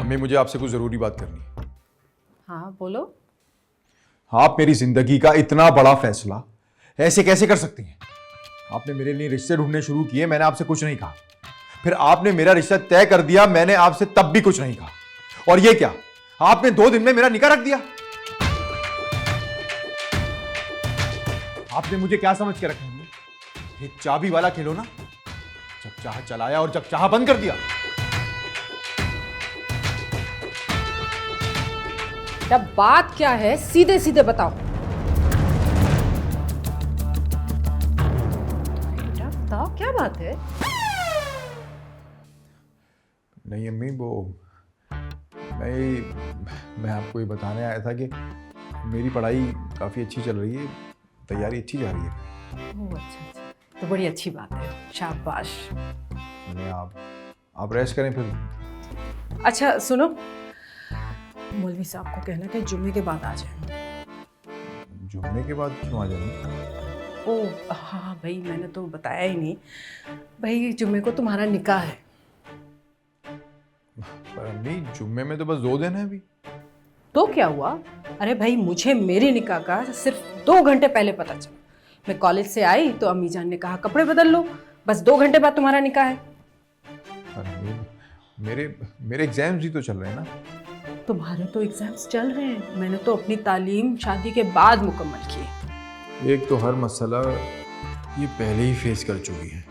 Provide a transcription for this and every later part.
अम्मी मुझे आपसे कुछ ज़रूरी बात करनी है। हाँ बोलो। आप मेरी जिंदगी का इतना बड़ा फैसला ऐसे कैसे कर सकती हैं? आपने मेरे लिए रिश्ते ढूंढने शुरू किए, मैंने आपसे कुछ नहीं कहा। फिर आपने मेरा रिश्ता तय कर दिया, मैंने आपसे तब भी कुछ नहीं कहा। और ये क्या, आपने 2 दिन में मेरा निकाह रख दिया? आपने मुझे क्या समझ के रखा है? ये चाबी वाला खिलौना, जब चाह चलाया और जब चाह बंद कर दिया। तब बात क्या है, सीधे सीधे बताओ। बेटा बताओ क्या बात है। नहीं अम्मी, वो मैं आपको ये बताने आया था कि मेरी पढ़ाई काफ़ी अच्छी चल रही है, तैयारी अच्छी जा रही है। ओह अच्छा, तो बड़ी अच्छी बात है, शाबाश। नहीं आप रेस्ट करें फिर। अच्छा सुनो, मौलवी साहब को कहना कि जुम्मे के बाद आ जाए। जुम्मे के बाद क्यों आ जाएंगे? ओह हाँ भाई, मैंने तो बताया ही नहीं भाई, जुम्मे को तुम्हारा निकाह है। पर अम्मी जुम्मे में तो बस 2 दिन है अभी। तो क्या हुआ? अरे भाई मुझे मेरे निकाह का सिर्फ 2 घंटे पहले पता चला। मैं कॉलेज से आई तो अम्मी जान ने कहा कपड़े बदल लो, बस 2 घंटे बाद तुम्हारा निकाह है। पर अम्मी मेरे एग्जाम्स भी तो चल रहे हैं ना। तुम्हारे तो एग्जाम्स चल रहे हैं, मैंने तो अपनी तालीम शादी के बाद मुकम्मल की है। एक तो हर मसला ये पहले ही फेस कर चुकी है,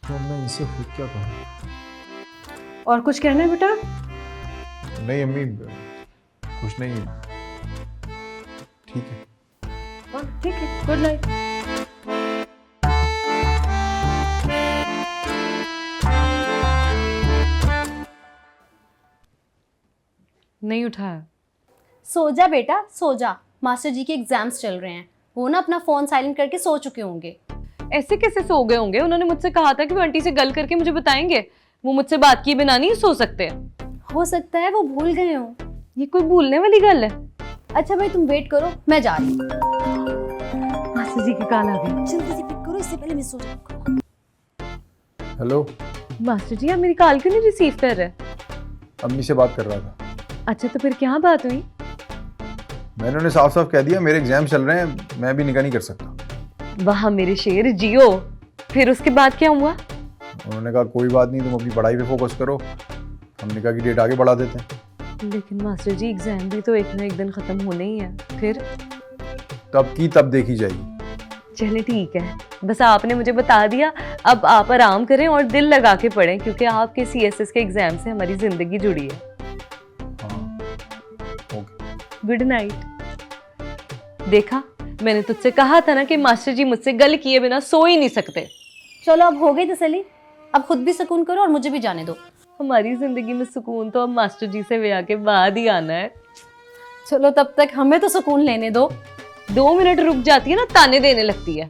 तो मैं इनसे खुद क्या कहूँ? और कुछ कहना है बेटा? नहीं अम्मी कुछ नहीं, ठीक है। हाँ ठीक है, गुड नाइट। नहीं उठाया। सो जा बेटा सो जा, मास्टर जी के एग्जाम्स चल रहे हैं, वो ना अपना फोन साइलेंट करके सो चुके होंगे। ऐसे कैसे सो गए होंगे? उन्होंने मुझसे कहा था कि वो आंटी से गल करके मुझे बताएंगे। वो मुझसे बात किए बिना नहीं सो सकते। हो सकता है वो भूल गए हो। ये कोई भूलने वाली गल है? अच्छा भाई तुम वेट करो, मैं जा रही हूँ। मास्टर जी की कॉल आ गई। जल्दी से पिक करो, इससे पहले मैं सो जाऊँ। हेलो मास्टर जी आप मेरी कॉल क्यों नहीं रिसीव कर रहे? अम्मी से बात कर रहा था। अच्छा तो फिर क्या बात हुई? मैंने उन्हें साफ साफ कह दिया मेरे एग्जाम चल रहे हैं, मैं भी निकाह नहीं कर सकता। वाह मेरे शेर जियो। फिर उसके बाद क्या हुआ? उन्होंने कहा कोई बात नहीं, तुम अपनी पढ़ाई पे फोकस करो, हम निकाह की डेट आगे बढ़ा देते हैं। लेकिन मास्टर जी एग्जाम भी तो एक ना एक दिन खत्म होने ही है। फिर तब की तब देखी जाएगी। चले ठीक है, बस आपने मुझे बता दिया, अब आप आराम करें और दिल लगा के पढ़ें, क्योंकि आपके CSS के एग्जाम से हमारी जिंदगी जुड़ी है। Good night. देखा, मैंने तुझसे कहा था ना कि मास्टर जी मुझसे गल किए बिना सो ही नहीं सकते। चलो अब हो गई तसल्ली, अब खुद भी सुकून करो और मुझे भी जाने दो। हमारी जिंदगी में सुकून तो अब मास्टर जी से ब्याह के बाद ही आना है। चलो तब तक हमें तो सुकून लेने दो। 2 मिनट रुक जाती है ना, ताने देने लगती है।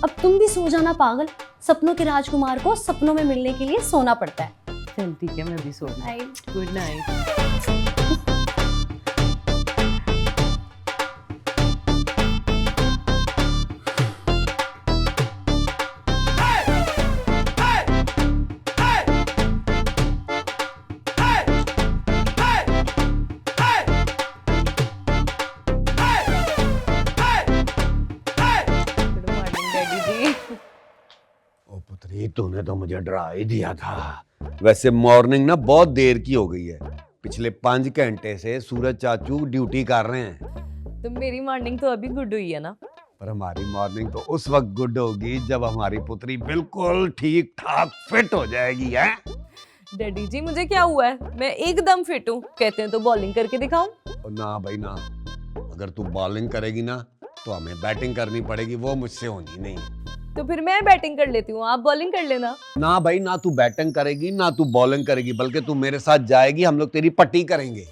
अब तुम भी सो जाना पागल, सपनों के राजकुमार को सपनों में मिलने के लिए सोना पड़ता है। चल ठीक है, मैं भी सो रही हूँ। Good night. ओ पुत्री, तूने तो मुझे डरा ही दिया था। वैसे मॉर्निंग ना बहुत देर की हो गई है, पिछले 5 घंटे से सूरज चाचू ड्यूटी कर रहे हैं। तो मेरी मॉर्निंग तो अभी गुड हुई है ना। पर हमारी मॉर्निंग तो उस वक्त गुड होगी जब हमारी पुत्री बिल्कुल ठीक ठाक फिट हो जाएगी। है डैडी जी मुझे क्या हुआ है, मैं एकदम फिट हूँ। कहते हैं तो बॉलिंग करके दिखाऊं? ना भाई ना, अगर तू बॉलिंग करेगी ना तो हमें बैटिंग करनी पड़ेगी, वो मुझसे होनी नहीं। तो फिर मैं बैटिंग कर लेती हूँ, आप बॉलिंग कर लेना। ना भाई ना, तू बैटिंग करेगी ना तू बॉलिंग करेगी, बल्कि तू मेरे साथ जाएगी, हम लोग तेरी पट्टी करेंगे।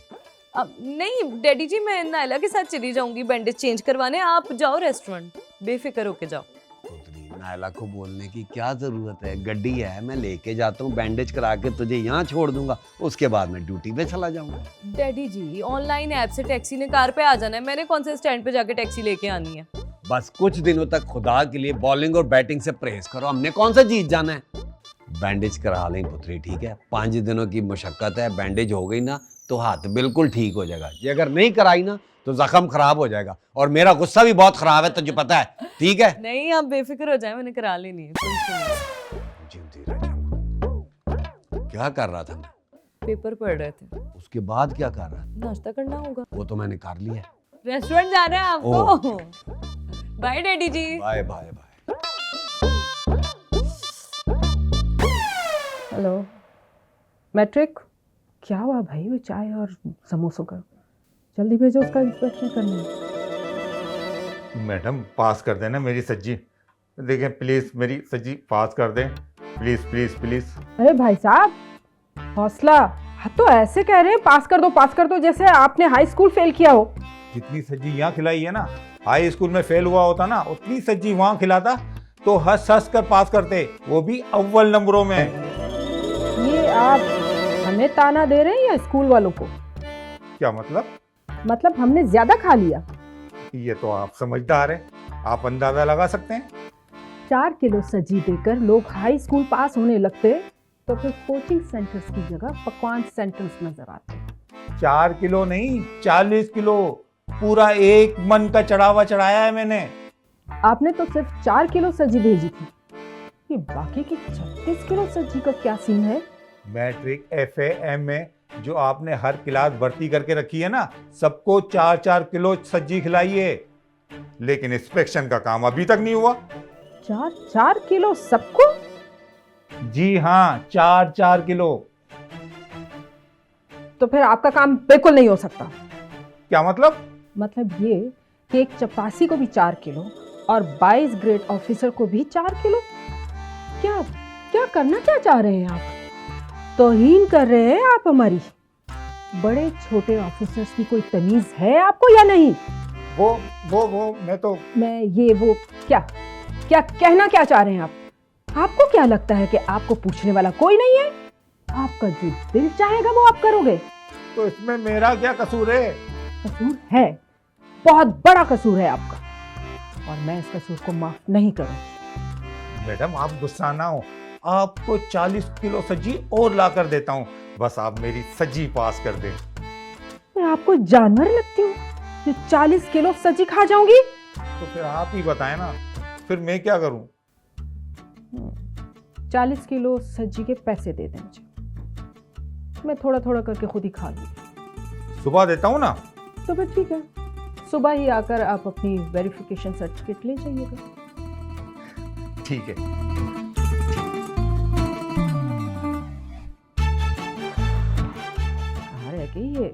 अब नहीं डैडी जी, मैं नायला के साथ चली जाऊंगी बैंडेज चेंज करवाने। आप जाओ रेस्टोरेंट, बेफिक्र होके जाओ। पुत्री, नायला को बोलने की क्या जरूरत है, गड्डी है, मैं लेके जाता हूँ, बैंडेज करा के तुझे यहाँ छोड़ दूंगा, उसके बाद मैं ड्यूटी पे चला जाऊंगा। डैडी जी ऑनलाइन ऐप से टैक्सी ने कार पे आ जाना है, मैंने कौन से स्टैंड पे जाके टैक्सी लेके आनी है। बस कुछ दिनों तक खुदा के लिए बॉलिंग और बैटिंग से परहेज करो, हमने कौन सा जीत जाना है। बैंडेज करा लें पुत्री, ठीक है? 5 दिनों की मशक्कत है, बैंडेज हो गई ना तो हाथ बिल्कुल ठीक हो जाएगा। ये अगर नहीं कराई ना तो जख्म खराब हो जाएगा, और मेरा गुस्सा भी बहुत खराब है, तुझे पता है, ठीक है? नहीं आप बेफिक्र हो जाए, मैंने करा लेनी है, कोई इशू नहीं। जिंदी रह जाऊं। क्या कर रहा था मैं? पेपर पढ़ रहे थे। उसके बाद क्या कर रहा था? नाश्ता करना होगा। वो तो मैंने कर लिया। रेस्टोरेंट जाना है आपको। Bye daddy ji. Bye bye bye. Hello मैट्रिक, क्या हुआ भाई वो चाय और समोसों का? जल्दी भेजो, उसका इंस्पेक्शन करना है। मैडम पास कर देना मेरी सज्जी, देखें प्लीज़ मेरी सज्जी पास कर दें, प्लीज़ प्लीज़ प्लीज़। अरे भाई साहब हौसला, हाँ तो ऐसे कह रहे हैं पास कर दो जैसे आपने हाई स्कूल फेल किया हो। जितनी सज्जी यहाँ खिलाई है ना, हाई स्कूल में फेल हुआ होता ना, उतनी सज्जी वहाँ खिलाता तो हंस हंस कर पास करते, वो भी अव्वल नंबरों में। ये आप हमें ताना दे रहे हैं या स्कूल वालों को? क्या मतलब? मतलब हमने ज्यादा खा लिया। ये तो आप समझदार हैं, आप अंदाजा लगा सकते हैं। 4 किलो सब्जी देकर लोग हाई स्कूल पास होने लगते तो फिर कोचिंग सेंटर्स की जगह पकवान सेंटर्स नजर आते। 4 किलो नहीं 40 किलो, पूरा 1 मन का चढ़ावा चढ़ाया है मैंने। आपने तो सिर्फ 4 किलो सब्जी भेजी थी, ये बाकी की 36 किलो सब्जी का क्या सीन है? मैट्रिक FA MA जो आपने हर क्लास भर्ती करके रखी है ना, सबको 4-4 किलो सब्जी खिलाई है, लेकिन इंस्पेक्शन का काम अभी तक नहीं हुआ। 4 किलो सबको? जी हाँ, 4-4 किलो। तो फिर आपका काम बिल्कुल नहीं हो सकता। क्या मतलब? मतलब ये कि एक चपरासी को भी 4 किलो और 22 ग्रेड ऑफिसर को भी 4 किलो? क्या क्या करना क्या चाह रहे हैं आप? तौहीन कर रहे हैं आप हमारी। बड़े छोटे ऑफिसर्स की कोई तमीज है आपको या नहीं? वो मैं तो मैं ये वो क्या क्या कहना क्या चाह रहे हैं आप? आपको क्या लगता है कि आपको पूछने वाला कोई नहीं है? आपका जो दिल चाहेगा वो आप करोगे। तो इसमें मेरा क्या कसूर है? कसूर है, बहुत बड़ा कसूर है आपका, और मैं इस कसूर को माफ नहीं करूंगी। मैडम आप गुस्सा ना हो, आपको 40 किलो सब्जी और ला कर देता हूँ, बस आप मेरी सब्जी पास कर दें। मैं आपको जानवर लगती हूँ जो 40 किलो सब्जी खा जाऊंगी? तो फिर आप ही बताएं ना, फिर मैं क्या करूं? 40 किलो सब्जी के पैसे दे दें मुझे, मैं थोड़ा थोड़ा करके खुद ही खा लूंगी। सुबह देता हूँ ना? तो फिर ठीक है, सुबह ही आकर आप अपनी वेरिफिकेशन सर्टिफिकेट ले जाइएगा। ठीक है। कहाँ रह गई ये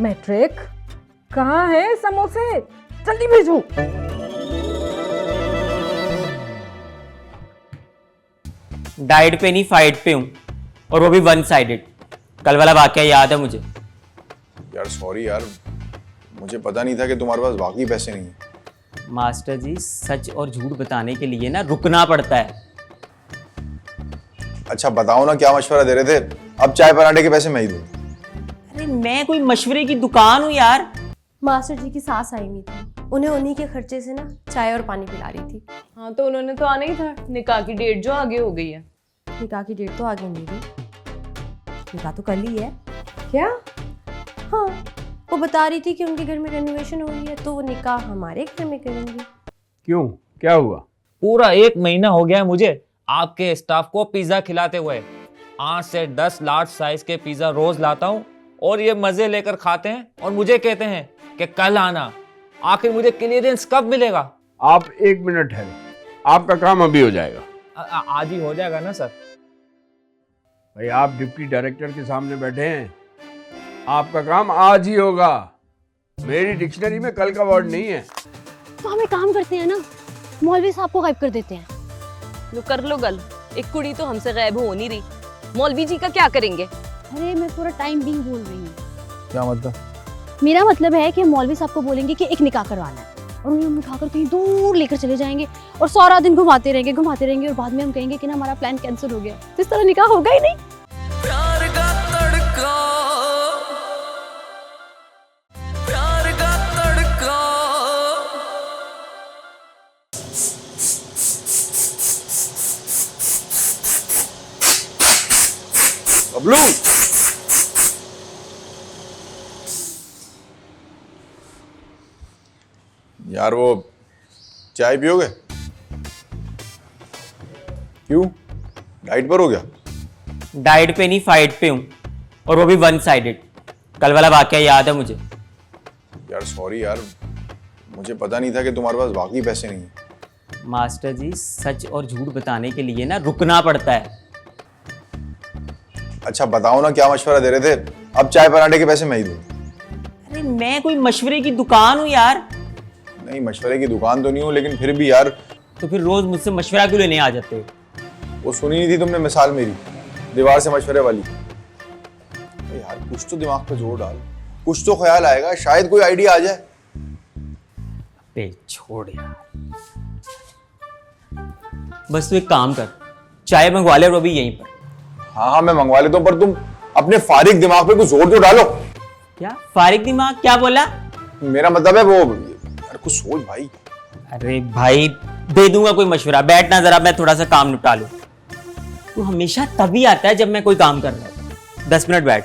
मैट्रिक? कहाँ है समोसे? जल्दी भेजो। डाइट पे नहीं फाइट पे हूँ, और वो भी 1 साइडेड। कल वाला वाकया याद है मुझे। यार सॉरी यार, मुझे पता नहीं था कि तुम्हारे पास बाकी पैसे नहीं है। मास्टर जी, सच और झूठ बताने के लिए ना रुकना पड़ता है। अच्छा बताओ ना, क्या मशवरा दे रहे थे? अब चाय पराठे के पैसे मैं ही दूँ। अरे मैं कोई मशवरे की दुकान हूँ यार। मास्टर जी की सास आई हुई थी, उन्हें उन्हीं के खर्चे से ना चाय और पानी पिला रही थी। हाँ तो उन्होंने तो आना ही था, निकाह की डेट जो आगे हो गई है। निकाह की डेट तो आगे नहीं गई, निकाह तो कल ही है। क्या? हाँ, वो बता रही थी कि उनके घर में रेनोवेशन हो रही है, तो वो निकाह हमारे घर में करेंगी। क्यों, क्या हुआ? पूरा 1 महीना हो गया है मुझे आपके स्टाफ को पिज्जा खिलाते हुए। 8 से 10 लार्ज साइज के पिज्जा रोज लाता हूँ, और ये मजे लेकर खाते हैं और मुझे कहते हैं कि कल आना। आखिर मुझे क्लियरेंस कब मिलेगा? आप 1 मिनट ठहरे, आपका काम अभी हो जाएगा। आज ही हो जाएगा ना सर? भाई आप डिप्टी डायरेक्टर के सामने बैठे हैं, आपका काम आज ही होगा। मेरी डिक्शनरी में कल का वर्ड नहीं है। तो हम एक काम करते हैं ना, मौलवी साहब को गायब कर देते हैं। लो कर लो गल, एक कुड़ी तो हमसे गायब हो नहीं रही, मौलवी जी का क्या करेंगे? अरे मैं पूरा टाइम बिंग बोल रही हूँ। क्या मतलब? मेरा मतलब है कि मौलवी साहब को बोलेंगे कि एक निकाह करवाना है, और उन्हें हम उठाकर कहीं दूर लेकर चले जाएंगे और सारा दिन घुमाते रहेंगे, और बाद में हम कहेंगे कि ना हमारा प्लान कैंसिल हो गया। तो इस तरह निकाह होगा ही नहीं। प्यार का तड़का, प्यार का तड़का। बबलू, यार वो चाय पियोगे? क्यों, डाइट पर हो गया? डाइट पे नहीं, फाइट पे हूँ, और वो भी वन साइडेड। कल वाला वाकया याद है मुझे। यार सॉरी यार, मुझे पता नहीं था कि तुम्हारे पास बाकी पैसे नहीं है। मास्टर जी, सच और झूठ बताने के लिए ना रुकना पड़ता है। अच्छा बताओ ना, क्या मशवरा दे रहे थे? अब चाय पराठे के पैसे मैं ही दूँ? अरे मैं कोई मशवरे की दुकान हूँ यार। नहीं, मशवरे की दुकान तो नहीं हूँ, लेकिन फिर भी यार। तो फिर रोज मुझसे मशवरा क्यों लेने आ जाते हो? वो सुनी नहीं थी तुमने मिसाल मेरी, दीवार से मशवरे वाली? अरे यार कुछ तो दिमाग पे जोर डाल, कुछ तो ख्याल आएगा, शायद कोई आइडिया आ जाए। बे छोड़ यार, बस तू एक काम कर, चाय मंगवा ले और वो भी यहीं पर। हाँ हाँ मैं मंगवा लेता हूँ, पर तुम अपने फारिग दिमाग पे कुछ जोर तो डालो। क्या फारिग दिमाग? क्या बोला? मेरा मतलब है वो, यार कुछ सोच भाई। अरे भाई दे दूंगा कोई मशवरा, बैठना जरा, मैं थोड़ा सा काम निपटा लूं। तू हमेशा तभी आता है जब मैं कोई काम कर रहा हूं। 10 मिनट बैठ।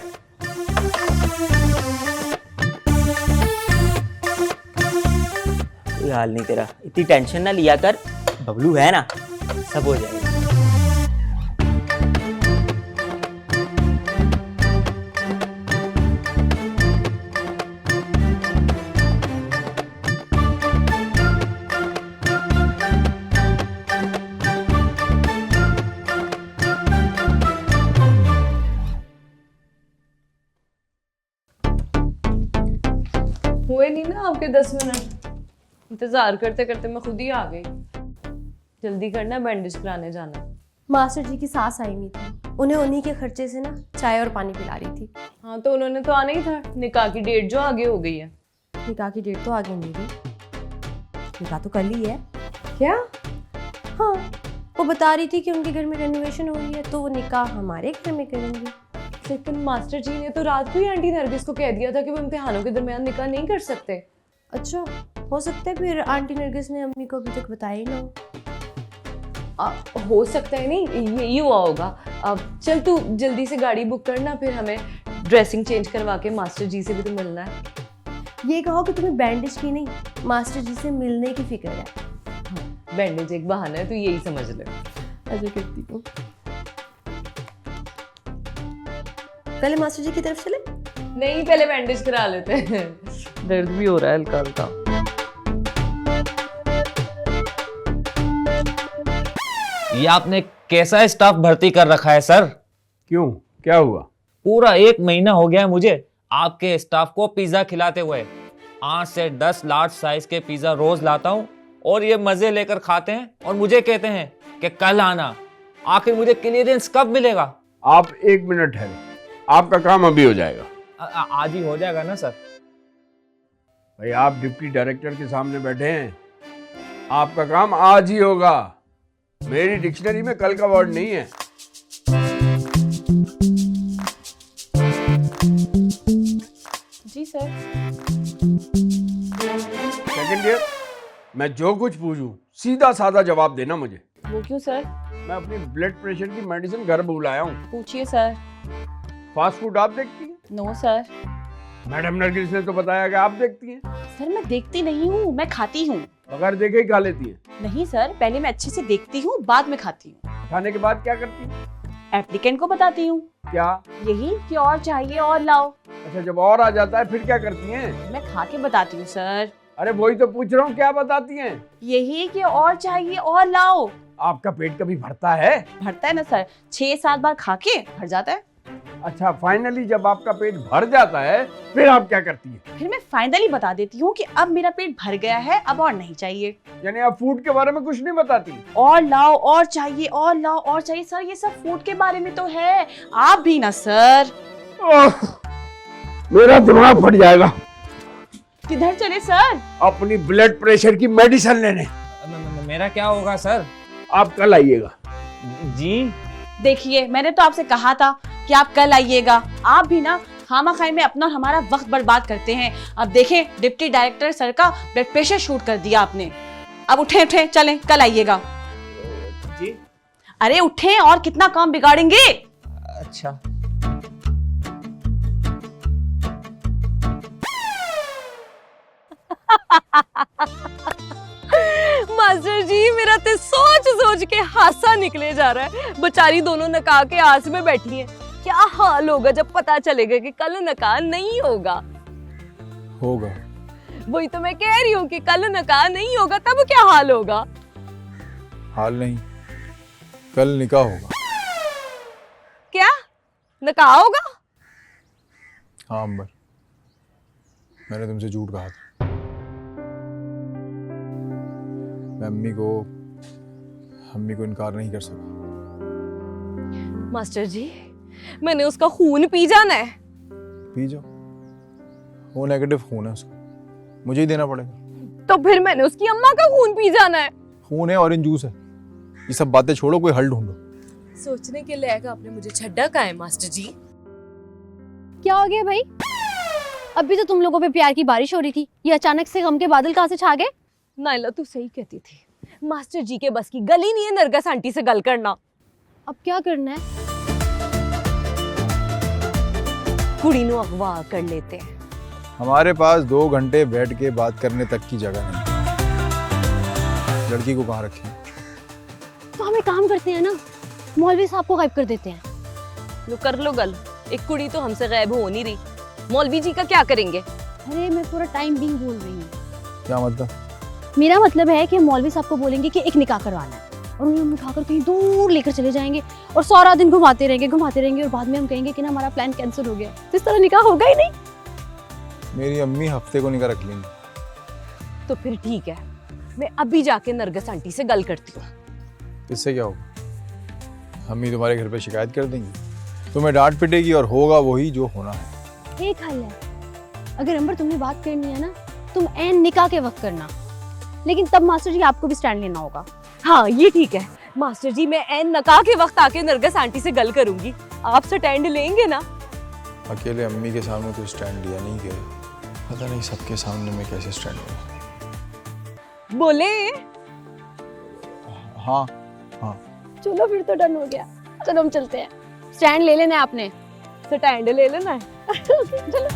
कोई हाल नहीं तेरा, इतनी टेंशन ना लिया कर, बबलू है ना, सब हो जाएगा। हुए नहीं ना आपके 10 मिनट, इंतजार करते करते मैं खुद ही आ गई। जल्दी करना, बैंडेज कराने जाना। मास्टर जी की सास आई हुई थी, उन्हें उन्हीं के खर्चे से ना चाय और पानी पिला रही थी। हाँ तो उन्होंने तो आना ही था, निकाह की डेट जो आगे हो गई है। निकाह की डेट तो आगे नहीं रही, निकाह तो कल ही है। क्या? हाँ, वो बता रही थी कि उनके घर में रेनोवेशन हो रही है, तो वो निकाह हमारे घर में करेंगे। लेकिन मास्टर जी ने तो रात को ही आंटी नरगिस को कह दिया था कि वो इम्तिहानों के दरमियान निकाह नहीं कर सकते। अच्छा, हो सकता है फिर आंटी नरगिस ने अम्मी को अभी तक बताया ही ना हो। हो सकता है, नहीं यही हुआ होगा। अब चल तू जल्दी से गाड़ी बुक करना, फिर हमें ड्रेसिंग चेंज करवा के मास्टर जी से भी तो मिलना है। ये कहो कि तुम्हें बैंडेज की नहीं, मास्टर जी से मिलने की फिक्र है। हाँ, बैंडेज एक बहाना है, तू यही समझ ले। अच्छा करती हूँ। पहले मास्टर जी की तरफ चले? नहीं, पहले बैंडेज करा लेते हैं, दर्द भी हो रहा है हल्का हल्का। ये आपने कैसा स्टाफ भर्ती कर रखा है सर? क्यों, क्या हुआ? पूरा 1 महीना हो गया है मुझे आपके स्टाफ को पिज्जा खिलाते हुए। 8 से 10 लार्ज साइज के पिज्जा रोज लाता हूँ और ये मजे लेकर खाते हैं और मुझे कहते हैं कि कल आना। आखिर मुझे क्लियरेंस कब मिलेगा? आप 1 मिनट ठहरे, आपका काम अभी हो जाएगा। आज ही हो जाएगा ना सर? भाई आप डिप्टी डायरेक्टर के सामने बैठे हैं, आपका काम आज ही होगा। मेरी डिक्शनरी में कल का वर्ड नहीं है। जी सर। सेकंड ईयर, मैं जो कुछ पूछूं सीधा साधा जवाब देना मुझे। वो क्यों सर? मैं अपनी ब्लड प्रेशर की मेडिसिन घर बुलाया हूँ। पूछिए सर। फास्ट फूड आप देखती हैं? No sir. मैडम नरगिस ने तो बताया कि आप देखती हैं। सर मैं देखती नहीं हूँ, मैं खाती हूँ। बगैर देखे ही खा लेती हैं? नहीं सर, पहले मैं अच्छे से देखती हूँ, बाद में खाती हूँ। खाने के बाद क्या करती हैं? एप्लीकेंट को बताती हूँ। क्या? यही कि और चाहिए और लाओ। अच्छा, जब और आ जाता है फिर क्या करती हैं? मैं खा के बताती हूँ सर। अरे वही तो पूछ रहा हूँ, क्या बताती हैं? यही कि और चाहिए और लाओ। आपका पेट कभी भरता है? भरता है ना सर, 6-7 बार खा के भर जाता है। अच्छा, फाइनली जब आपका पेट भर जाता है फिर आप क्या करती हैं? फिर मैं फाइनली बता देती हूँ कि अब मेरा पेट भर गया है, अब और नहीं चाहिए। यानी आप फूड के बारे में कुछ नहीं बताती? और लाओ, और चाहिए, और लाओ, और चाहिए। सर ये सब फूड के बारे में तो है, आप भी ना सर। मेरा दिमाग फट जाएगा। किधर चले सर? अपनी ब्लड प्रेशर की मेडिसिन लेने। मेरा क्या होगा सर? आप कल आइएगा। जी देखिए, मैंने तो आपसे कहा था कि आप कल आइएगा। आप भी ना खामाखाई में अपना और हमारा वक्त बर्बाद करते हैं। अब देखें, डिप्टी डायरेक्टर सर का ब्लड प्रेशर शूट कर दिया आपने। अब उठे उठे चलें, कल आइएगा। जी। अरे उठे, और कितना काम बिगाड़ेंगे। अच्छा। मेरा तो सोच सोच के हासा निकले जा रहा है। बेचारी दोनों नकाह के आस में बैठी हैं। क्या हाल होगा जब पता चलेगा कि कल नकाह नहीं होगा। होगा। वही तो मैं कह रही हूँ कि कल नकाह नहीं होगा तब क्या हाल होगा। हाल नहीं, कल निकाह होगा। क्या नकाह होगा? हाँ अंबर, मैंने तुमसे झूठ कहा था। मैं अम्मी को इनकार नहीं कर सका। मास्टर जी, मैंने उसका खून पी जाना है। पी जाओ, वो नेगेटिव खून है, उसका मुझे ही देना पड़ेगा। तो फिर मैंने उसकी अम्मा का खून पी जाना है। खून है, ऑरेंज जूस है। ये सब बातें छोड़ो, कोई हल ढूंढो। सोचने के लायक आपने मुझे छड्डा कहा है मास्टर जी। क्या हो गया भाई? अभी तो तुम लोगों पे प्यार की बारिश हो रही थी, ये अचानक से गम के बादल कहाँ से छा गए? नाइला तू सही कहती थी, मास्टर जी के बस की गली नहीं है नरगस आंटी से गल करना। अब क्या करना है? कुड़ी नु अगवा कर लेते हैं। हमारे पास 2 घंटे बैठ के बात करने तक की जगह नहीं। लड़की को कहाँ रखें? तो हम एक काम करते हैं ना, मौलवी साहब को गायब कर देते हैं। लो कर लो गल, एक कुड़ी तो हमसे गायब हो नहीं रही, मौलवी जी का क्या करेंगे? अरे मैं पूरा टाइम बीइंग बोल रही हूँ। क्या मतलब? मेरा मतलब है कि मौलवी साहब को बोलेंगे कि एक निकाह करवाना है और उन्हें हम उठाकर कहीं दूर लेकर चले जाएंगे और सारा दिन घुमाते रहेंगे और बाद में हम कहेंगे कि ना हमारा प्लान कैंसिल हो गया। तो इस तरह निकाह होगा ही नहीं। मेरी अम्मी हफ्ते को निकाह रख लेंगी। तो फिर ठीक है, मैं अभी जाके नरगस आंटी से गल करती हूँ। इससे क्या होगा? अम्मी तुम्हारे घर पे शिकायत कर देंगी, तुम्हें डांट पिटेगी और होगा वही जो होना है। एक हल है, अगर अंबर तुमने बात करनी है ना, तुम एन निकाह के वक्त करना, लेकिन तब मास्टर जी आपको भी स्टैंड लेना होगा। हाँ ये ठीक है मास्टर जी, मैं एन नकाह के वक्त आके नरगस आंटी से गल करूंगी। आप स्टैंड लेंगे ना? अकेले अम्मी के सामने तो स्टैंड लिया नहीं गया, पता नहीं सबके सामने मैं कैसे स्टैंड लूं। बोले हाँ हाँ। चलो फिर तो डन हो गया, चलो हम चलते हैं। स्टैंड ले लेना है आपने। स्टैंड ले लेना है। चलो।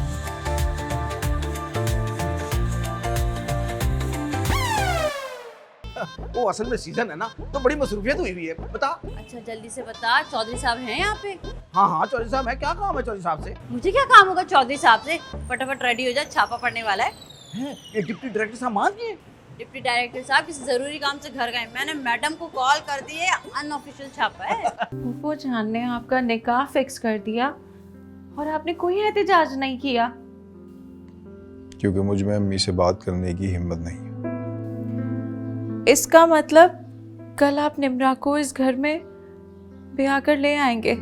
वो असल में सीजन है ना, तो बड़ी मसरूफियत हुई हुई है। बता। अच्छा जल्दी से बता, चौधरी साहब हैं यहाँ पे? हाँ हाँ चौधरी साहब है। क्या काम है चौधरी साहब से? मुझे क्या काम होगा चौधरी साहब से? फटाफट रेडी हो जा, छापा पड़ने वाला है। ये डिप्टी डायरेक्टर साहब मान गए? डिप्टी डायरेक्टर साहब किसी जरूरी काम से घर गए, मैंने मैडम को कॉल कर दी है, अनऑफिशियल छापा है। वो जान ने आपका निकाह फिक्स कर दिया और आपने कोई एहतजाज नहीं किया। क्योंकि मुझ में अम्मी से बात करने की हिम्मत नहीं है। इसका मतलब कल आप निम्रा को इस घर में ब्याह कर ले आएंगे?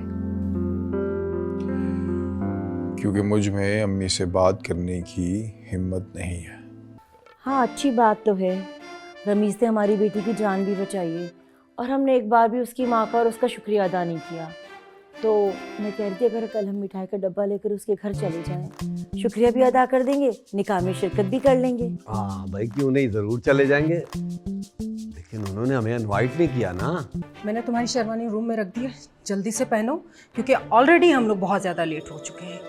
क्योंकि मुझ में अम्मी से बात करने की हिम्मत नहीं है। हाँ अच्छी बात तो है, रमीज ने हमारी बेटी की जान भी बचाई है और हमने एक बार भी उसकी माँ का और उसका शुक्रिया अदा नहीं किया। तो मैं कह रही थी अगर कल हम मिठाई का डब्बा लेकर उसके घर चले जाएं, शुक्रिया भी अदा कर देंगे, निकाह में शिरकत भी कर लेंगे। हाँ भाई क्यों नहीं, जरूर चले जाएंगे, लेकिन उन्होंने हमें इनवाइट नहीं किया ना। मैंने तुम्हारी शेरवानी रूम में रख दी है, जल्दी से पहनो क्योंकि ऑलरेडी हम लोग बहुत ज़्यादा लेट हो चुके हैं।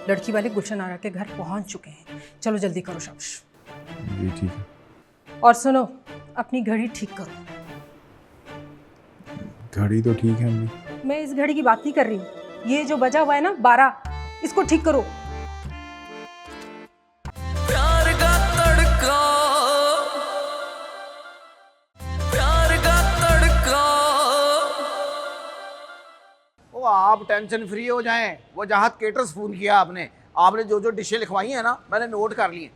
लड़की वाले गुलशन आरा के घर पहुंच चुके हैं। चलो जल्दी करो शाबाश। जी ठीक है। और सुनो, अपनी घड़ी ठीक करो। घड़ी तो ठीक है अम्मी। मैं इस घड़ी की बात नहीं कर रही हूँ, ये जो बजा हुआ है ना 12, इसको ठीक करो। प्यार का तड़का, प्यार का तड़का। वो आप टेंशन फ्री हो जाएं। वो जहाज केटर्स फोन किया आपने, आपने जो जो डिशें लिखवाई हैं ना, मैंने नोट कर ली हैं।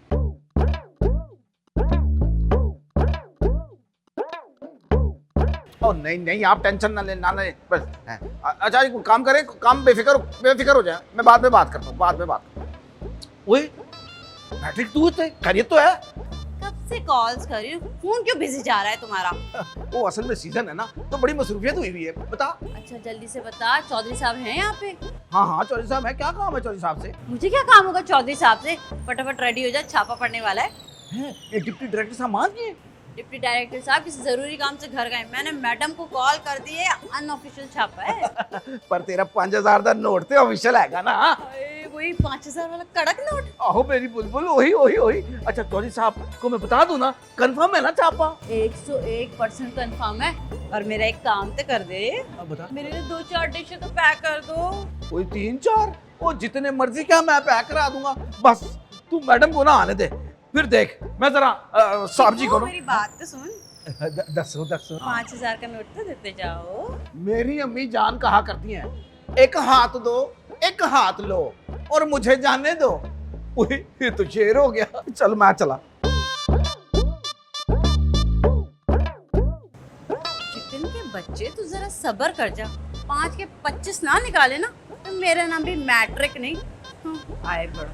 ओ नहीं नहीं, आप टेंशन ना ले बस। अच्छा एक काम करें, काम बेफिक्र हो जाए, मैं बाद में बात करता हूँ, बाद में बात करता हूँ। ओए पैट्रिक, तू खैरियत तो है? कब से कॉल्स कर रही हूँ, फोन क्यों बिजी जा रहा है तुम्हारा? वो असल में सीजन है ना, तो बड़ी मसरूफियत हुई हुई है। बता। अच्छा जल्दी से बता, चौधरी साहब हैं यहाँ पे? हाँ हाँ चौधरी साहब है। क्या काम है चौधरी साहब से? मुझे क्या काम होगा चौधरी साहब से? फटाफट रेडी हो जा, छापा पड़ने वाला है। ये डिप्टी डायरेक्टर साहब मान गए? डिप्टी डायरेक्टर साहब किसी जरूरी काम से घर गए, मैंने मैडम को कॉल कर दी है, अनऑफिशियल छापा है। पर तेरा 5000 का नोट तो ऑफिशियल हैगा ना? कोई 5,000 वाला कड़क नोट? आहो मेरी बुलबुल, वही वही वही। अच्छा चौधरी साहब को मैं बता दूं ना, कंफर्म है ना छापा? 101% कंफर्म है। और मेरा एक काम तो कर दे, बता। मेरे लिए 2-4 डिशें तो पैक कर दो। कोई 3-4, वो जितने मर्जी क्या मैं पैक करा दूंगा, बस तू मैडम को ना आने दे। फिर देख मैं जरा साहब जी को मेरी बात तो सुन, दसो 5,000 का नोट तो देते जाओ। मेरी अम्मी जान कहा करती हैं, एक हाथ दो एक हाथ लो और मुझे जाने दो। उही, ये तो शेर हो गया। चल मैं चला। चिकन के बच्चे तू जरा सब्र कर जा, 5 के 25 ना निकाले ना तो मेरा नाम भी मैट्रिक नहीं। आए बड़ो।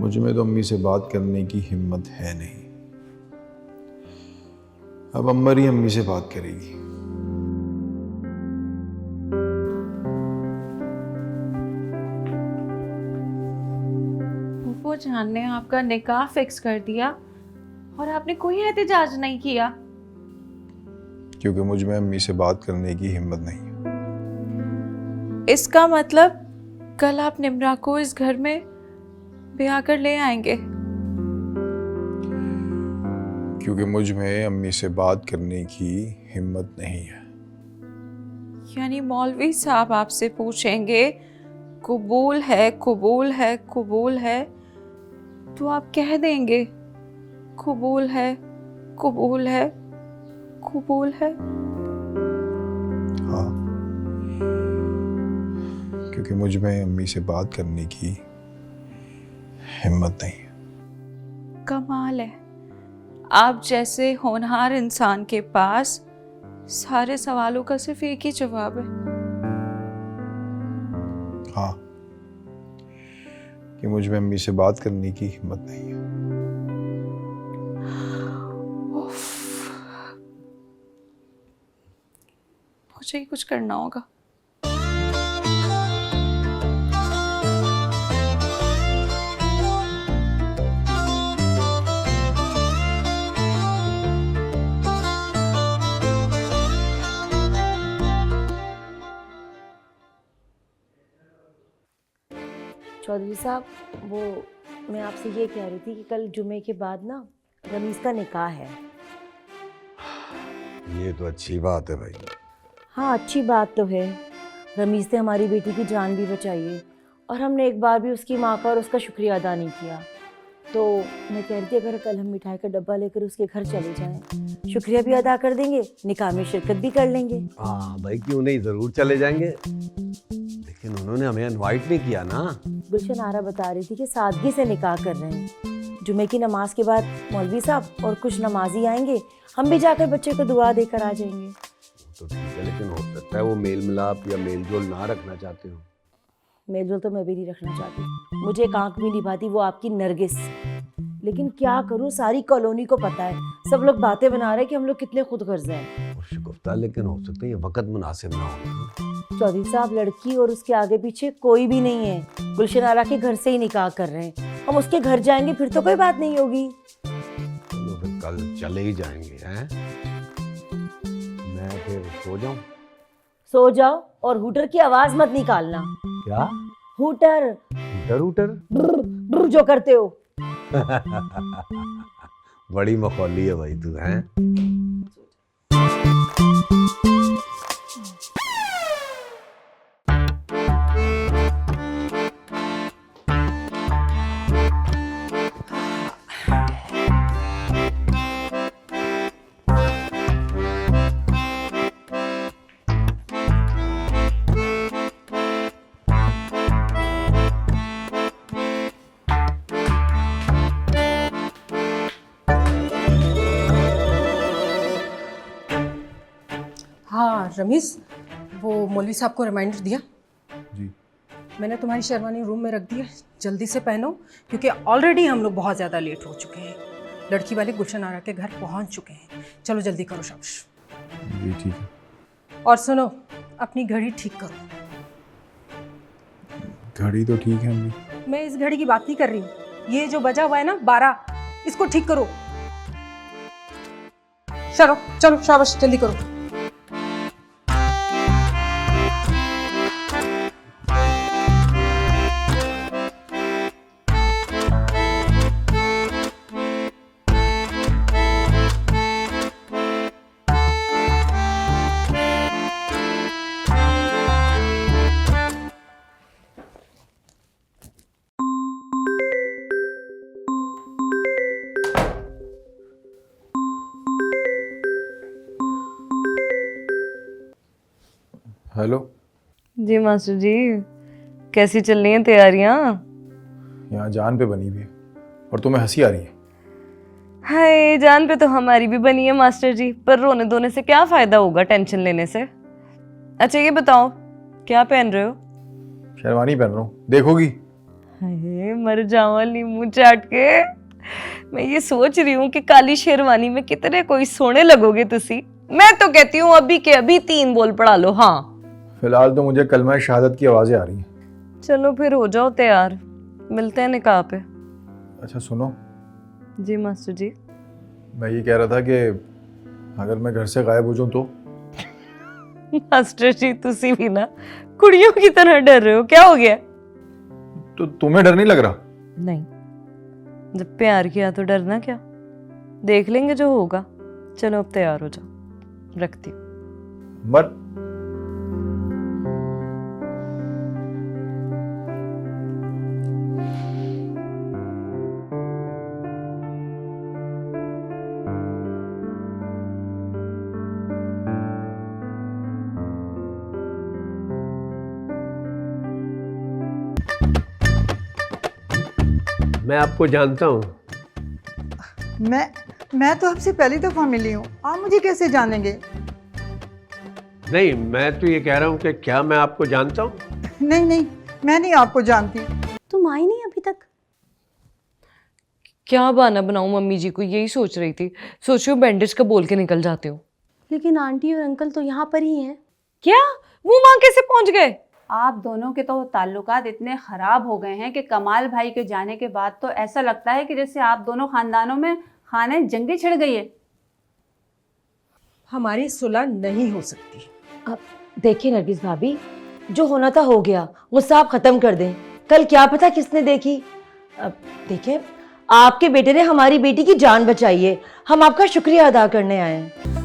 मुझ में तो अम्मी से बात करने की हिम्मत है नहीं। अब अम्बर ही अम्मी से बात करेगी। वो जान ने आपका निकाह फिक्स कर दिया और आपने कोई एहतजाज नहीं किया। क्योंकि मुझ में अम्मी से बात करने की हिम्मत नहीं है। इसका मतलब कल आप निम्रा को इस घर में ब्याह कर ले आएंगे? क्योंकि मुझ में अम्मी से बात करने की हिम्मत नहीं है। यानी मौलवी साहब आपसे पूछेंगे कबूल है कबूल है कबूल है, तो आप कह देंगे कबूल है कबूल है कबूल है? हाँ, क्योंकि मुझ में अम्मी से बात करने की हिम्मत नहीं है। कमाल है, आप जैसे होनहार इंसान के पास सारे सवालों का सिर्फ एक ही जवाब है। हाँ, कि मुझ में अम्मी से बात करने की हिम्मत नहीं है। मुझे ही कुछ करना होगा। चौधरी साहब, वो मैं आपसे ये कह रही थी कि कल जुमे के बाद ना रमीज का निकाह है। ये तो अच्छी बात है भाई। हाँ, अच्छी बात तो है। रमीज ने हमारी बेटी की जान भी बचाई है और हमने एक बार भी उसकी माँ का और उसका शुक्रिया अदा नहीं किया। तो मैं कह रही थी अगर कल हम मिठाई का डब्बा लेकर उसके घर चले जाएं, शुक्रिया भी अदा कर देंगे, निकाह में शिरकत भी कर लेंगे। हाँ भाई, क्यों नहीं, जरूर चले जाएंगे। लेकिन उन्होंने हमें इनवाइट नहीं किया ना। गुलशन आरा बता रही थी कि सादगी से निकाह कर रहे हैं। जुमे की नमाज के बाद मौलवी साहब और कुछ नमाजी आएंगे, हम भी जाकर बच्चे को दुआ देकर आ जाएंगे। तो ठीक है, लेकिन हो सकता है वो मेल मिलाप या मेल जोल ना रखना चाहते हो। मेल जोल तो मैं भी नहीं रखना चाहती। मुझे एक आंख भी निभाती वो आपकी नरगिस। लेकिन क्या करूं, सारी कॉलोनी को पता है, सब लोग बातें बना रहे हैं कि हम लोग कितने खुद गर्ज हैं। शुक्र, लेकिन हो सकता है ये वक्त मुनासिब ना हो। चौधरी साहब, लड़की और उसके आगे पीछे कोई भी नहीं है। गुलशन आरा के घर से ही निकाह कर रहे हैं। हम उसके घर जाएंगे फिर तो कोई बात नहीं होगी। चलो फिर कल चले ही जाएंगे हैं। मैं फिर सो जाऊं? सो जाओ और हूटर की आवाज मत निकालना। क्या? Hooter hooter? हूटर ब्र, ब्र जो करते हो। बड़ी मखौली है भाई तू, हैं? हाँ रमीज, वो मौलवी साहब को रिमाइंडर दिया? जी। मैंने तुम्हारी शेरवानी रूम में रख दी है, जल्दी से पहनो क्योंकि ऑलरेडी हम लोग बहुत ज़्यादा लेट हो चुके हैं। लड़की वाले गुलशन आरा के घर पहुंच चुके हैं। चलो जल्दी करो शाबाश। जी ठीक है। और सुनो, अपनी घड़ी ठीक करो। घड़ी तो ठीक है अम्मी। मैं इस घड़ी की बात नहीं कर रही हूँ, ये जो बजा हुआ है ना 12, इसको ठीक करो। चलो चलो शाबाश, जल्दी करो। हेलो। जी मास्टर जी, कैसी चल रही हैं तैयारियां? यहाँ जान पे बनी हुई है और तुम्हें हंसी आ रही है। हाय, जान पे तो हमारी भी बनी है मास्टर जी, पर रोने धोने से क्या फायदा होगा टेंशन लेने से। अच्छा ये बताओ, क्या पहन रहे हो? शेरवानी पहन रहा हूँ, देखोगी? हाय, मर जाऊंगी मुंह चाट के। मैं ये सोच रही हूँ कि काली शेरवानी में कितने कोई सोने लगोगे तुसी। मैं तो कहती हूँ अभी के अभी 3 बोल पढ़ा लो। हाँ फिलहाल तो मुझे कलमा शहादत की आवाजें आ रही हैं। चलो फिर हो जाओ तैयार, मिलते हैं निकाह पे। अच्छा सुनो, जी मास्टर जी। मैं ये कह रहा था कि अगर मैं घर से गायब हो जाऊं तो? मास्टर जी तुसी भी ना कुड़ियों की तरह डर रहे हो, क्या हो गया? तो तुम्हें डर नहीं लग रहा? नहीं, जब प्यार किया तो डरना क्या, देख लेंगे जो होगा। चलो अब तैयार हो जाओ, रखती हूँ। मर मैं आपको जानता हूँ। मैं तो आपसे पहली दफा मिली हूँ, आप मुझे कैसे जानेंगे? नहीं, मैं तो ये कह रहा हूँ कि क्या मैं आपको जानता हूँ? नहीं नहीं, मैं नहीं आपको जानती। तुम आई नहीं अभी तक? क्या बहाना बनाऊं मम्मी जी को, यही सोच रही थी। सोचियो बैंडेज का बोल के निकल जाते हो। लेकिन आंटी और अंकल तो यहाँ पर ही हैं। क्या वो वहां कैसे पहुंच गए? आप दोनों के तो ताल्लुकात इतने खराब हो गए हैं कि कमाल भाई के जाने के बाद तो ऐसा लगता है कि जैसे आप दोनों खानदानों में खाने जंगी छिड़ गई है। हमारी सुलह नहीं हो सकती। अब देखिए नरगिस भाभी, जो होना था हो गया, गुस्सा आप खत्म कर दें। कल क्या पता किसने देखी। अब देखिए, आपके बेटे ने हमारी बेटी की जान बचाई है, हम आपका शुक्रिया अदा करने आए हैं।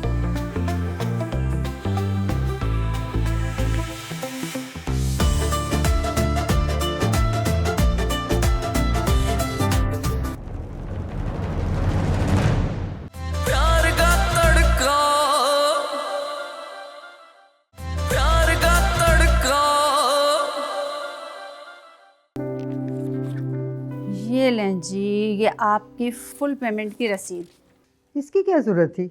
प्यार का तड़का, प्यार का तड़का। ये लें जी, ये आपकी फुल पेमेंट की रसीद। इसकी क्या जरूरत थी?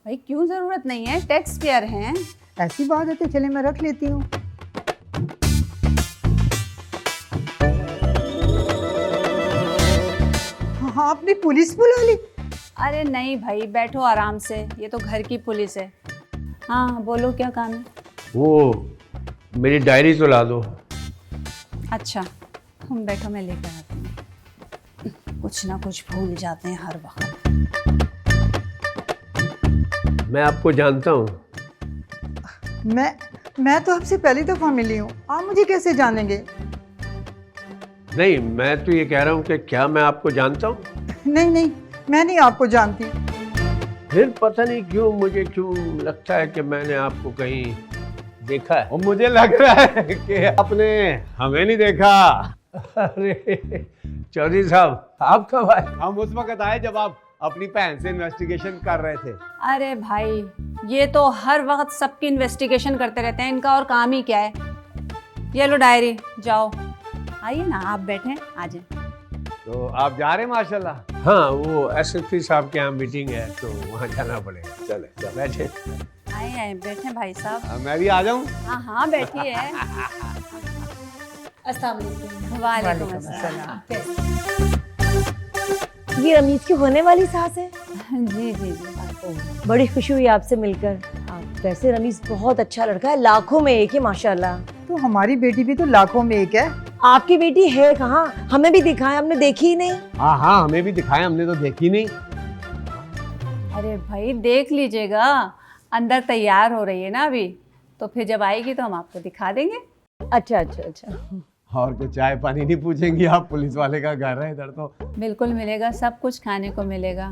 भाई क्यों ज़रूरत नहीं है, टैक्स पेयर हैं। ऐसी बात है तो चले मैं रख लेती हूँ। हाँ, आपने पुलिस बुला ली? अरे नहीं भाई, बैठो आराम से, ये तो घर की पुलिस है। हाँ बोलो, क्या काम है? वो मेरी डायरी तो ला दो। अच्छा तुम बैठो, मैं लेकर आती हूँ। कुछ ना कुछ भूल जाते हैं हर वक्त। मैं आपको जानता हूँ। मैं तो आपसे पहली दफा मिली हूँ, आप मुझे कैसे जानेंगे? नहीं, मैं तो ये कह रहा हूँ कि क्या मैं आपको जानता हूँ? नहीं नहीं, मैं नहीं आपको जानती। फिर पता नहीं क्यों लगता है कि मैंने आपको कहीं देखा है। और मुझे लग रहा है कि आपने हमें नहीं देखा। अरे चौधरी साहब, आप कब आए? हम उस वक्त आए जब आप अपनी बहन से इन्वेस्टिगेशन कर रहे थे। अरे भाई, ये तो हर वक्त सबकी इन्वेस्टिगेशन करते रहते हैं, इनका और काम ही क्या है। ये लो डायरी, जाओ। आइए ना, आप बैठे, आ जाए। तो आप जा रहे हैं माशाल्लाह? हाँ, वो एसएसपी साहब के यहाँ मीटिंग है तो वहाँ जाना पड़ेगा। चले बैठे। आए बैठे भाई साहब। मैं भी आ जाऊँ? हाँ हाँ बैठिए। अस्सलाम वालेकुम अस्सलाम। ये रमीज की होने वाली सास है? जी जी जी। बड़ी खुशी हुई आपसे मिलकर। वैसे रमीज बहुत अच्छा लड़का है, लाखों में एक है माशाल्लाह। तो हमारी बेटी भी तो लाखों में एक है। आपकी बेटी है कहाँ? हमें भी दिखाएं, हमने देखी ही नहीं। हाँ हाँ, हमें भी दिखाया, हमने तो देखी नहीं। अरे भाई देख लीजिएगा, अंदर तैयार हो रही है ना अभी, तो फिर जब आएगी तो हम आपको दिखा देंगे। अच्छा अच्छा अच्छा। और कुछ चाय पानी नहीं पूछेंगी आप? पुलिस वाले का घर है इधर तो। बिल्कुल मिलेगा, सब कुछ खाने को मिलेगा।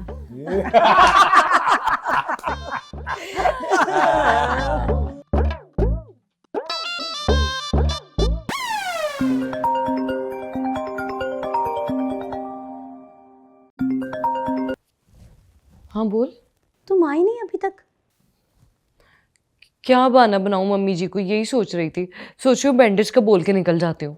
हाँ बोल। तुम आई नहीं अभी तक? क्या बहाना बनाऊं मम्मी जी को, यही सोच रही थी। सोच रही हूँ बैंडेज का बोल के निकल जाती हूँ।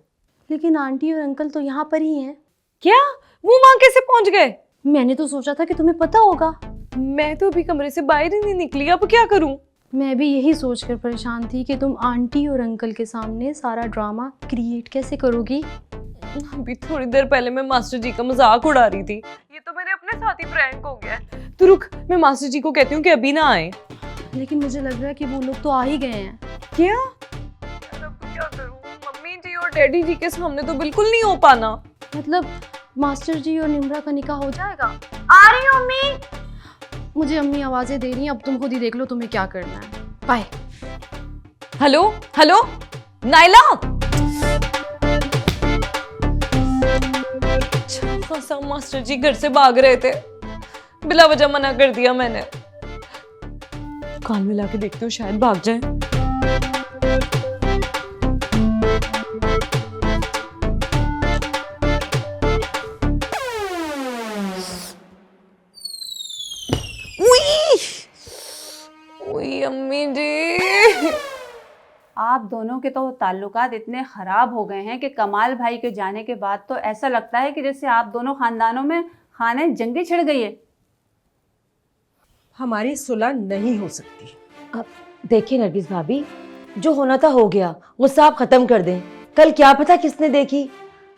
लेकिन आंटी और अंकल तो यहाँ पर ही हैं। क्या? वो वहां कैसे पहुंच गए? मैंने तो सोचा था कि तुम्हें पता होगा। मैं तो अभी कमरे से बाहर ही नहीं निकली, अब क्या करूं? मैं भी यही सोचकर परेशान थी कि तुम आंटी और अंकल के सामने सारा ड्रामा क्रिएट कैसे करोगी। अभी थोड़ी देर पहले मैं मास्टर जी का मजाक उड़ा रही थी, ये तो मेरे अपने साथ ही प्रैंक हो गया। तो रुक, मैं मास्टर जी को कहती हूँ कि अभी ना आए। लेकिन मुझे लग रहा है कि वो लोग तो आ ही गए हैं। क्या? अब क्या करूं? मम्मी जी और डैडी जी के सामने तो बिल्कुल नहीं हो पाना। मतलब मास्टर जी और निम्रा का निकाह हो जाएगा। आ रही हूँ अम्मी। मुझे अम्मी आवाजें दे रही हैं, अब तुम खुद ही देख लो तुम्हें क्या करना है। बाय। हेलो हेलो नाइला, अच्छा मास्टर जी घर से भाग रहे थे, बिला वजह मना कर दिया मैंने। कान मिला के देखती हूँ शायद भाग जाए। उई अम्मी जी, आप दोनों के तो ताल्लुकात इतने ख़राब हो गए हैं कि कमाल भाई के जाने के बाद तो ऐसा लगता है कि जैसे आप दोनों ख़ानदानों में खाने जंगी छिड़ गई है। हमारी सुलह नहीं हो सकती। अब देखिए नरगिस भाभी, जो होना था हो गया, गुस्सा आप ख़त्म कर दें। कल क्या पता किसने देखी।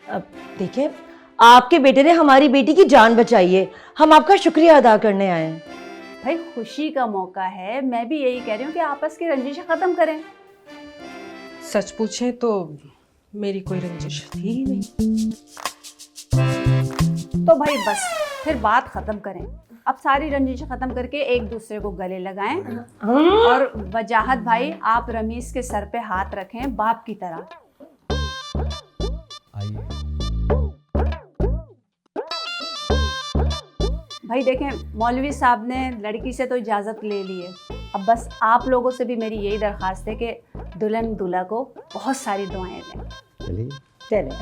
अब देखिए, आपके बेटे ने हमारी बेटी की जान बचाई है, हम आपका शुक्रिया अदा करने आए हैं। भाई खुशी का मौका है, मैं भी यही कह रही हूँ कि आपस की रंजिशें ख़त्म करें। सच पूछे तो मेरी कोई रंजिश थी ही नहीं। तो भाई बस फिर बात ख़त्म करें। अब सारी रंजिशें ख़त्म करके एक दूसरे को गले लगाएं। और वजाहत भाई, आप रमीज के सर पे हाथ रखें बाप की तरह। भाई देखें, मौलवी साहब ने लड़की से तो इजाज़त ले ली है, अब बस आप लोगों से भी मेरी यही दरख्वास्त है कि दुल्हन दूल्हा को बहुत सारी दुआएं दें। चलें।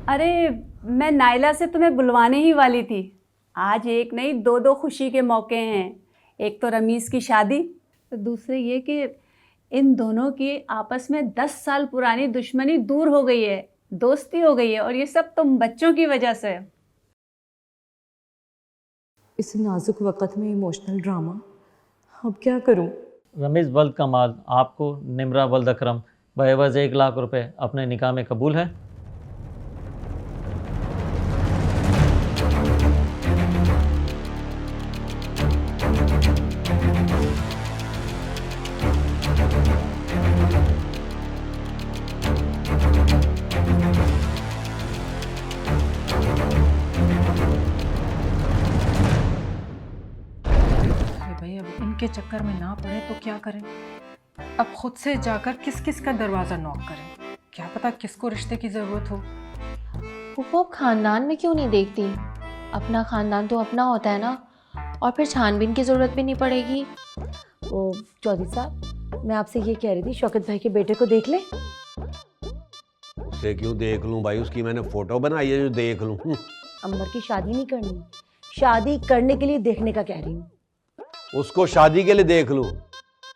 अरे मैं नाइला से तुम्हें बुलवाने ही वाली थी। आज एक नहीं दो दो खुशी के मौके हैं। एक तो रमीज़ की शादी, तो दूसरे ये कि इन दोनों की आपस में 10 साल पुरानी दुश्मनी दूर हो गई है, दोस्ती हो गई है, और ये सब तुम बच्चों की वजह से। इस नाजुक वक़्त में इमोशनल ड्रामा, अब क्या करूं? रमीज़ वल्द कमाल, आपको निम्रा वल्द अकरम बएवज 1 लाख रुपए अपने निकाह में कबूल है? इनके चक्कर में ना पड़े तो क्या करें। अब खुद से जाकर किस किस का दरवाज़ा नॉक करें, क्या पता किसको रिश्ते की ज़रूरत हो। वो खानदान में क्यों नहीं देखती? अपना खानदान तो अपना होता है ना, और फिर छानबीन की ज़रूरत भी नहीं पड़ेगी। वो चौधरी साहब, मैं आपसे ये कह रही थी, शौकत भाई के बेटे को देख ले। उसे क्यों देख लूं भाई, उसकी मैंने फोटो बनाई है जो देख लूं। अम्बर की शादी नहीं करनी, शादी करने के लिए देखने का कह रही हूँ। उसको शादी के लिए देख लूं,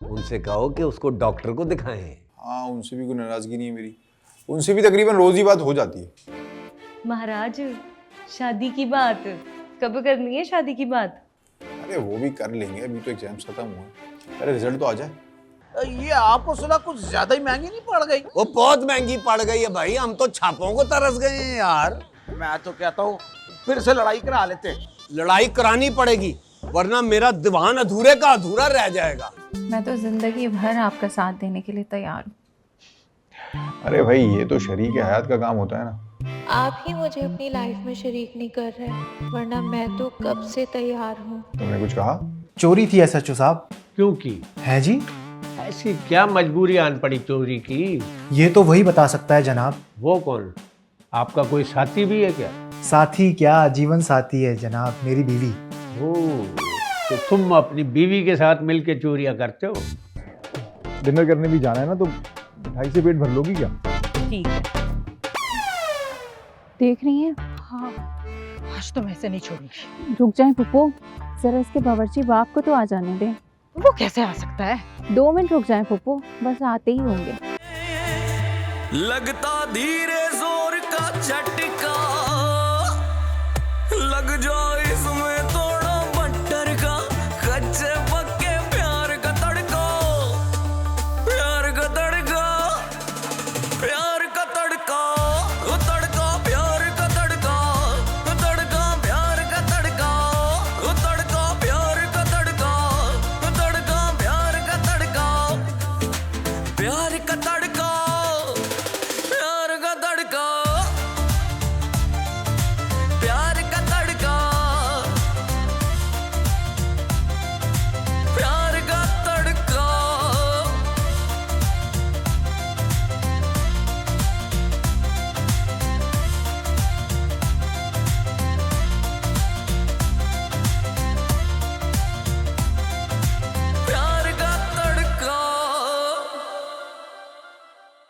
उनसे कहो कि उसको डॉक्टर को दिखाएं। हाँ, उनसे भी कोई नाराजगी नहीं है मेरी, उनसे भी तकरीबन रोज ही बात हो जाती है। महाराज, शादी की बात कब करनी है? शादी की बात अरे वो भी कर लेंगे, अभी तो एग्जाम्स खत्म हुए, अरे रिजल्ट तो आ जाए। ये आपको सुना कुछ ज्यादा ही महंगी नहीं पड़ गई? वो बहुत महंगी पड़ गई है भाई, हम तो छापों को तरस गए हैं यार। मैं तो कहता हूँ फिर से लड़ाई करा लेते। लड़ाई करानी पड़ेगी, वरना मेरा दीवान अधूरे का अधूरा रह जाएगा। मैं तो जिंदगी भर आपका साथ देने के लिए तैयार हूँ। अरे भाई ये तो शरीक हयात का काम होता है ना। आप ही मुझे अपनी लाइफ में शरीक नहीं कर रहे, वरना मैं तो कब से तैयार हूँ। तुमने कुछ कहा? चोरी थी एसएचओ साहब। क्यों की? है जी। ऐसी क्या मजबूरी आन पड़ी चोरी की? ये तो वही बता सकता है जनाब। वो कौन? आपका कोई साथी भी है क्या? साथी क्या, जीवन साथी है जनाब, मेरी बीवी। ओह, तो तुम अपनी बीवी के साथ मिलके चोरियां करते हो? डिनर करने भी जाना है ना, तो मिठाई से पेट भर लोगी क्या? ठीक है। देख रही हैं? हाँ, आज तो मैं इसे नहीं छोड़ूंगी। रुक जाएं पुप्पो, जरा इसके बावर्ची बाप को तो आ जाने दें। वो कैसे आ सकता है? 2 मिनट रुक जाएं पुप्पो, बस आते ही होंगे। लगता धीरे जोर का झटका